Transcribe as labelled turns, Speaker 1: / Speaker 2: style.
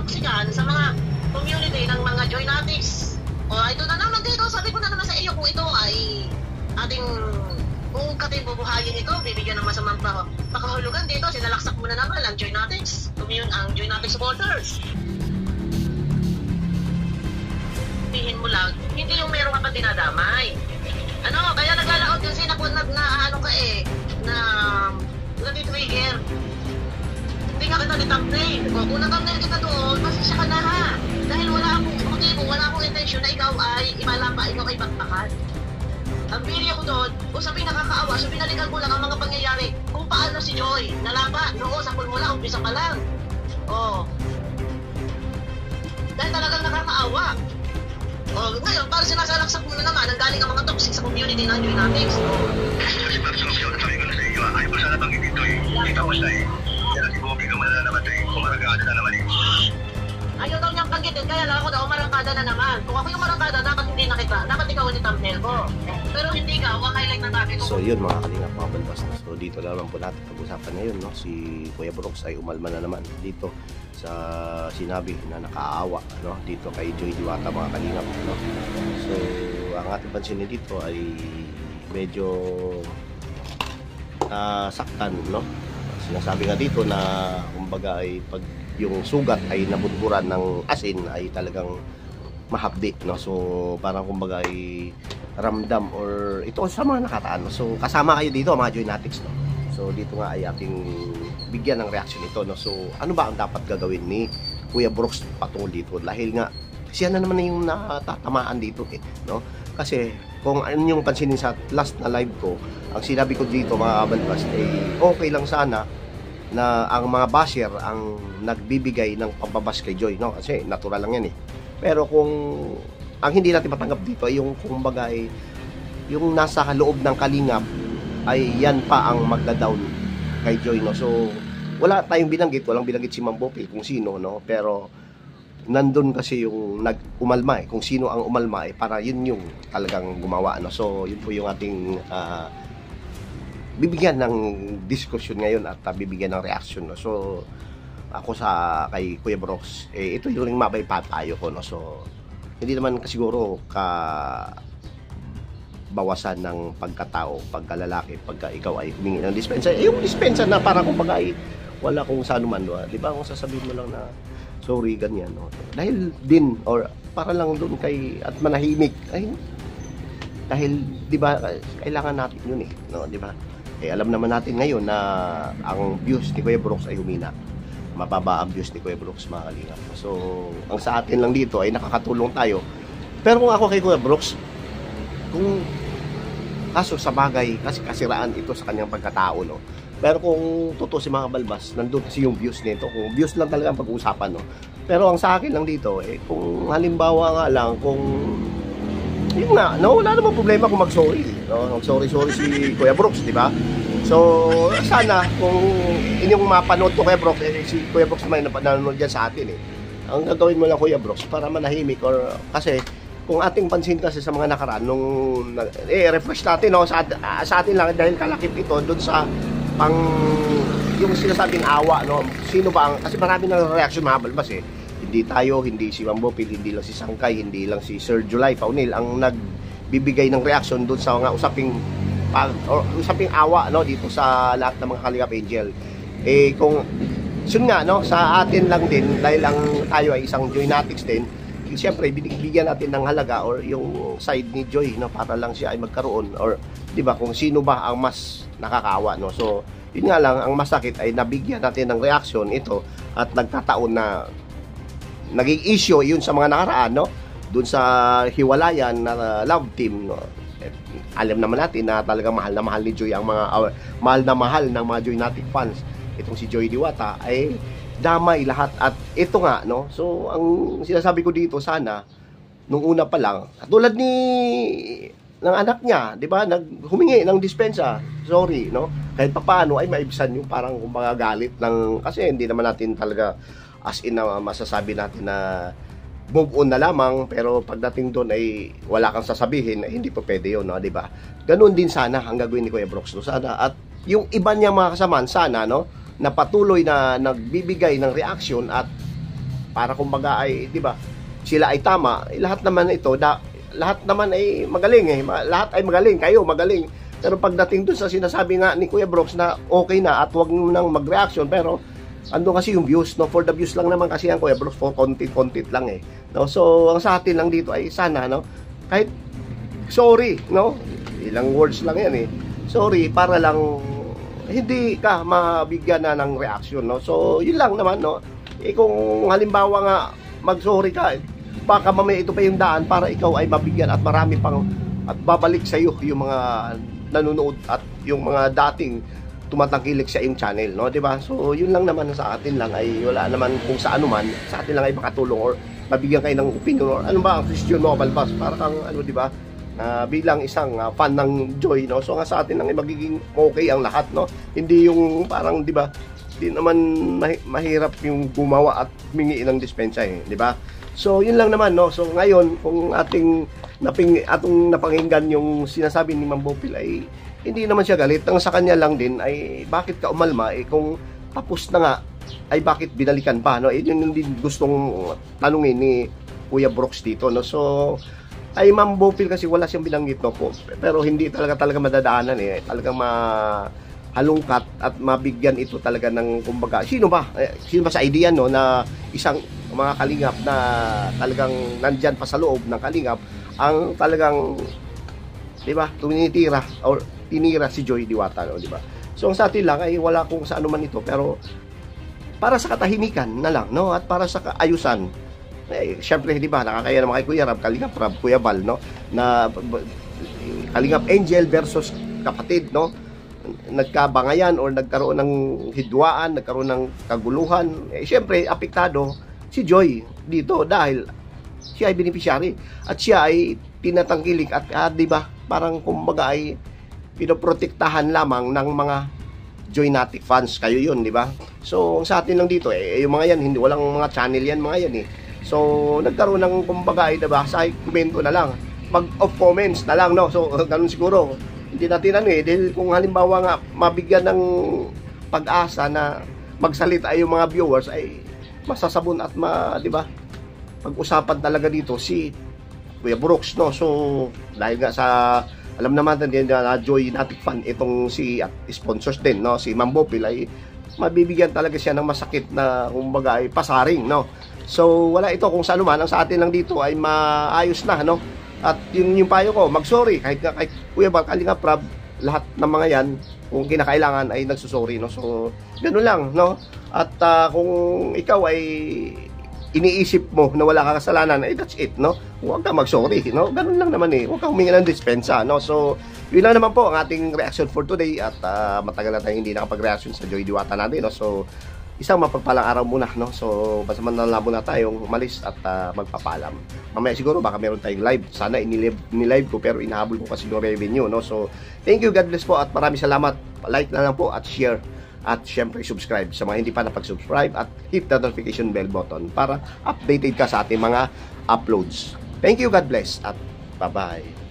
Speaker 1: toxican sa mga community ng mga joinatics. O ito na naman dito, sabi ko na naman sa iyo kung ito ay ating uungkatin bubuhayin ito, bibigyan ng masamang pakahulugan dito, sinalaksak mo na naman ang joinatics, ang joinatics supporters. Sabihin mo lang, hindi yung meron ka pa dinadamay. Ano, kaya naglalaot kasi na ano ka na nati-trigger. Hindi nga kita ni-thumbnail. Kung unang thumbnail kita doon, masisya ka na ha. Dahil wala akong motibo, wala akong intention na ikaw ay imalapa, ikaw ay bakbakan. Ang pili ako doon, usapin nakakaawa, so binalikan ko lang ang mga pangyayari kung paano si Joy nalapa, noon sa pulmula, umpisa pa lang. Dahil talagang nakakaawa. Ngayon, para sinasalaksak mo na naman, ang galing ang mga toxic sa community ng joinatics.
Speaker 2: Kasi sabi ko na sa iyo, ayaw ko sana bangin dito Kita mo siya Yan si Bobby, kumala naman kumaragada na naman
Speaker 1: Ayaw daw niyang banggitin, kaya lang ako daw marangkada na naman. Kung ako yung marangkada, dapat hindi na kita. Dapat ikaw ang thumbnail ko. Pero hindi ka, highlight na natin ko.
Speaker 3: So yun mga kalingap, mga balbas. So dito na naman po natin pag-usapan na yun, no? Si Kuya Brooks ay umalma na naman dito sa sinabi na nakaawa, no? Dito kay Joy Diwata, mga kalingap, no? So ang ating pansinin dito ay medyo saktan, no? Sinasabi nga dito na kumbaga ay pag yung sugat ay nabudburan ng asin ay talagang mahapdi, no? So parang kumbaga ay ramdam or ito sa mga nakataan, no? So kasama kayo dito mga joinatics, no? So dito nga ay ating bigyan ng reaction ito, no? So ano ba ang dapat gagawin ni Kuya Brooks patungkol dito, dahil nga siya na naman yung natatamaan dito no? Kasi kung ano yung pansinin sa last na live ko, ang sinabi ko dito mga kabalbas ay okay lang sana na ang mga basher ang nagbibigay ng pambabas kay Joy, no? Kasi natural lang yan Pero kung ang hindi natin matanggap dito ay yung kumbaga ay yung nasa loob ng kalingap ay yan pa ang magda-down kay Joy, no? So wala tayong binanggit, walang binanggit si Ma'am Bopi kung sino, no? Pero nandun kasi yung nag-umalma kung sino ang umalma para yun yung talagang gumawa, no? So yun po yung ating bibigyan ng discussion ngayon at bibigyan ng reaction, no? So ako sa kay Kuya Brooks, ito yung mabay patayo ko, no? So hindi naman siguro bawasan ng pagkatao, pagkalalaki, pagka ikaw ay humingi ng dispensa. Yung dispensa na parang kumbaga ay wala kung saan man, no? Di ba kung sasabihin mo lang na sorry, ganyan, no? Dahil din or para lang doon kay at manahimik ay dahil di ba kailangan natin yun no? Di ba? Alam naman natin ngayon na ang views ni Kuya Brooks ay humina. Mababa ang views ni Kuya Brooks, mga kalingap. So, ang sa atin lang dito ay nakakatulong tayo. Pero kung ako kay Kuya Brooks, kung kaso sa bagay, kasi kasiraan ito sa kanyang pagkatao, no? Pero kung totoo si mga balbas, nandun kasi yung views nito. Kung views lang talaga ang pag-uusapan, no? Pero ang sa akin lang dito, kung halimbawa nga lang, kung yun nga, no, wala namang problema kung mag-sorry, no? Mag-sorry si Kuya Brooks, di ba? So, sana kung inyong mapanood to Kuya Brooks, si Kuya Brooks naman nanonood dyan sa atin ang gagawin mo lang Kuya Brooks para manahimik or kasi kung ating pansin kasi sa mga nakaraan nung refresh natin, no, sa atin lang dahil kalakip ito doon sa pang yung sinasabing awa, no? Sino ba ang, kasi marami ng reaction mga balbas hindi tayo, hindi si Mambopil, hindi lang si Sangkay, hindi lang si Sir July Paunil ang nagbibigay ng reaction doon sa mga usaping awa, no, dito sa lahat ng mga Kalingap Angel. Kung yun nga, no, sa atin lang din dahil ang tayo ay isang joinatics din, siyempre binigyan natin ng halaga or yung side ni Joy, no, para lang siya ay magkaroon or di ba kung sino ba ang mas nakakaawa, no. So yun nga lang, ang masakit ay nabigyan natin ng reaction ito at nagkataon na naging issue yun sa mga nakaraan, no, dun sa hiwalayan na love team, no. Alam naman natin na talagang mahal na mahal ni Joy ang mga mahal na mahal ng mga Joynatic fans itong si Joy Diwata ay damay lahat at ito nga, no. So ang sinasabi ko dito, sana nung una pa lang katulad ng anak niya, di ba, naghumingi ng dispensa, sorry, no, kahit papaano ay maibsan yung parang kumbaga galit ng, kasi hindi naman natin talaga as in na masasabi natin na move on na lamang, pero pagdating doon ay wala kang sasabihin, ay hindi pa pwede yun, no, di ba? Ganun din sana ang gagawin ni Kuya Brooks, no? Sana at yung iba niyang mga kasamaan sana, no, na patuloy na nagbibigay ng reaction at para kumbaga ay, di ba, sila ay tama, lahat naman ito, lahat naman ay magaling lahat ay magaling, kayo magaling. Pero pagdating dun sa sinasabi nga ni Kuya Brooks na okay na at wag nang mag-reaction, pero ando kasi yung views, no? For the views lang naman kasi yan, Kuya Brooks, for content lang no? So, ang sa atin lang dito ay sana, no? Kahit, sorry, no? Ilang words lang yan sorry, para lang hindi ka mabigyan na ng reaction, no? So, yun lang naman, no? Kung halimbawa nga mag-sorry ka, baka mamaya ito pa yung daan para ikaw ay mabigyan at marami pang at babalik sa iyo yung mga nanonood at yung mga dating tumatangkilik sa iyong channel, no? 'Di ba? So, yun lang naman sa atin lang ay wala naman kung sa ano man, sa atin lang ay makatulong or mabigyan kayo ng opinion or ano ba ang Christian Nobel Bus para kang ano, 'di ba? Bilang isang fan ng Joy, no? So nga sa atin lang ay magiging okay ang lahat, no? Hindi yung parang, 'di ba? Di naman mahirap yung gumawa at humingi ng dispensa di ba? So yun lang naman, no? So ngayon kung atong napakinggan yung sinasabi ni Ma'am Bopil ay hindi naman siya galit. Ang sa kanya lang din ay bakit ka umalma kung tapos na nga ay bakit binalikan pa, no? Yun yung din gustong tanungin ni Kuya Brooks dito, no? So ay Ma'am Bopil kasi wala siyang binanggit, no po, pero hindi talaga madadaanan talagang halungkat at mabigyan ito talaga ng kumbaga sino ba sa idea, no, na isang mga kalingap na talagang nandyan pa sa loob ng kalingap ang talagang, di ba, tinira si Joy Diwata, no, di ba? So ang sa atin lang ay wala kung sa ano man ito, pero para sa katahimikan na lang, no, at para sa kaayusan. Syempre, di ba, nakakaya naman kay Kuya Rab, Kalingap Rab, Kuya Bal, no, na Kalingap Angel versus kapatid, no, nagkabangayan or nagkaroon ng hidwaan, nagkaroon ng kaguluhan, syempre apektado si Joy dito dahil siya ay beneficiary at siya ay tinatangkilik at di ba, parang kumbaga ay pinoprotektahan lamang ng mga Joynatic fans, kayo yun, di ba? So sa atin lang dito yung mga yan, hindi walang mga channel yan, mga yan so nagkaroon ng kumbaga di ba, sa komento na lang, mag-off comments na lang, no? So ganun siguro, hindi natin dahil kung halimbawa nga mabigyan ng pag-asa na magsalita yung mga viewers ay masasabon at di ba, pag-usapan talaga dito si Kuya Brooks, no? So dahil nga sa alam naman din na Joynatic fan itong si at sponsors din, no, si Ma'am Bopil ay mabibigyan talaga siya ng masakit na kumbaga ay pasaring, no? So wala ito kung saan man, ang sa atin lang dito ay maayos na, no? At yung payo ko, mag-sorry kahit kay Kuya Bal, Kalingap Rab, lahat ng mga yan kung kinakailangan ay nagsusorry, no? So ganoon lang, no? At kung ikaw ay iniisip mo na wala kang kasalanan, that's it, no? Huwag kang mag-sorry, no? Ganun lang naman huwag kang humingi ng dispensa, no? So yun lang naman po ang ating reaction for today at matagal na tayong hindi nakapag-reaction sa Joy Diwata natin, no? So isang mapagpalang araw muna, no? So basta man lang muna tayong umalis at magpapalam. Mamaya siguro baka meron tayong live. Sana inilive ko pero inahabol ko kasi yung revenue, no? So thank you, God bless po at maraming salamat. Like na lang po at share at syempre subscribe sa mga hindi pa napag-subscribe at hit the notification bell button para updated ka sa ating mga uploads. Thank you, God bless at bye-bye.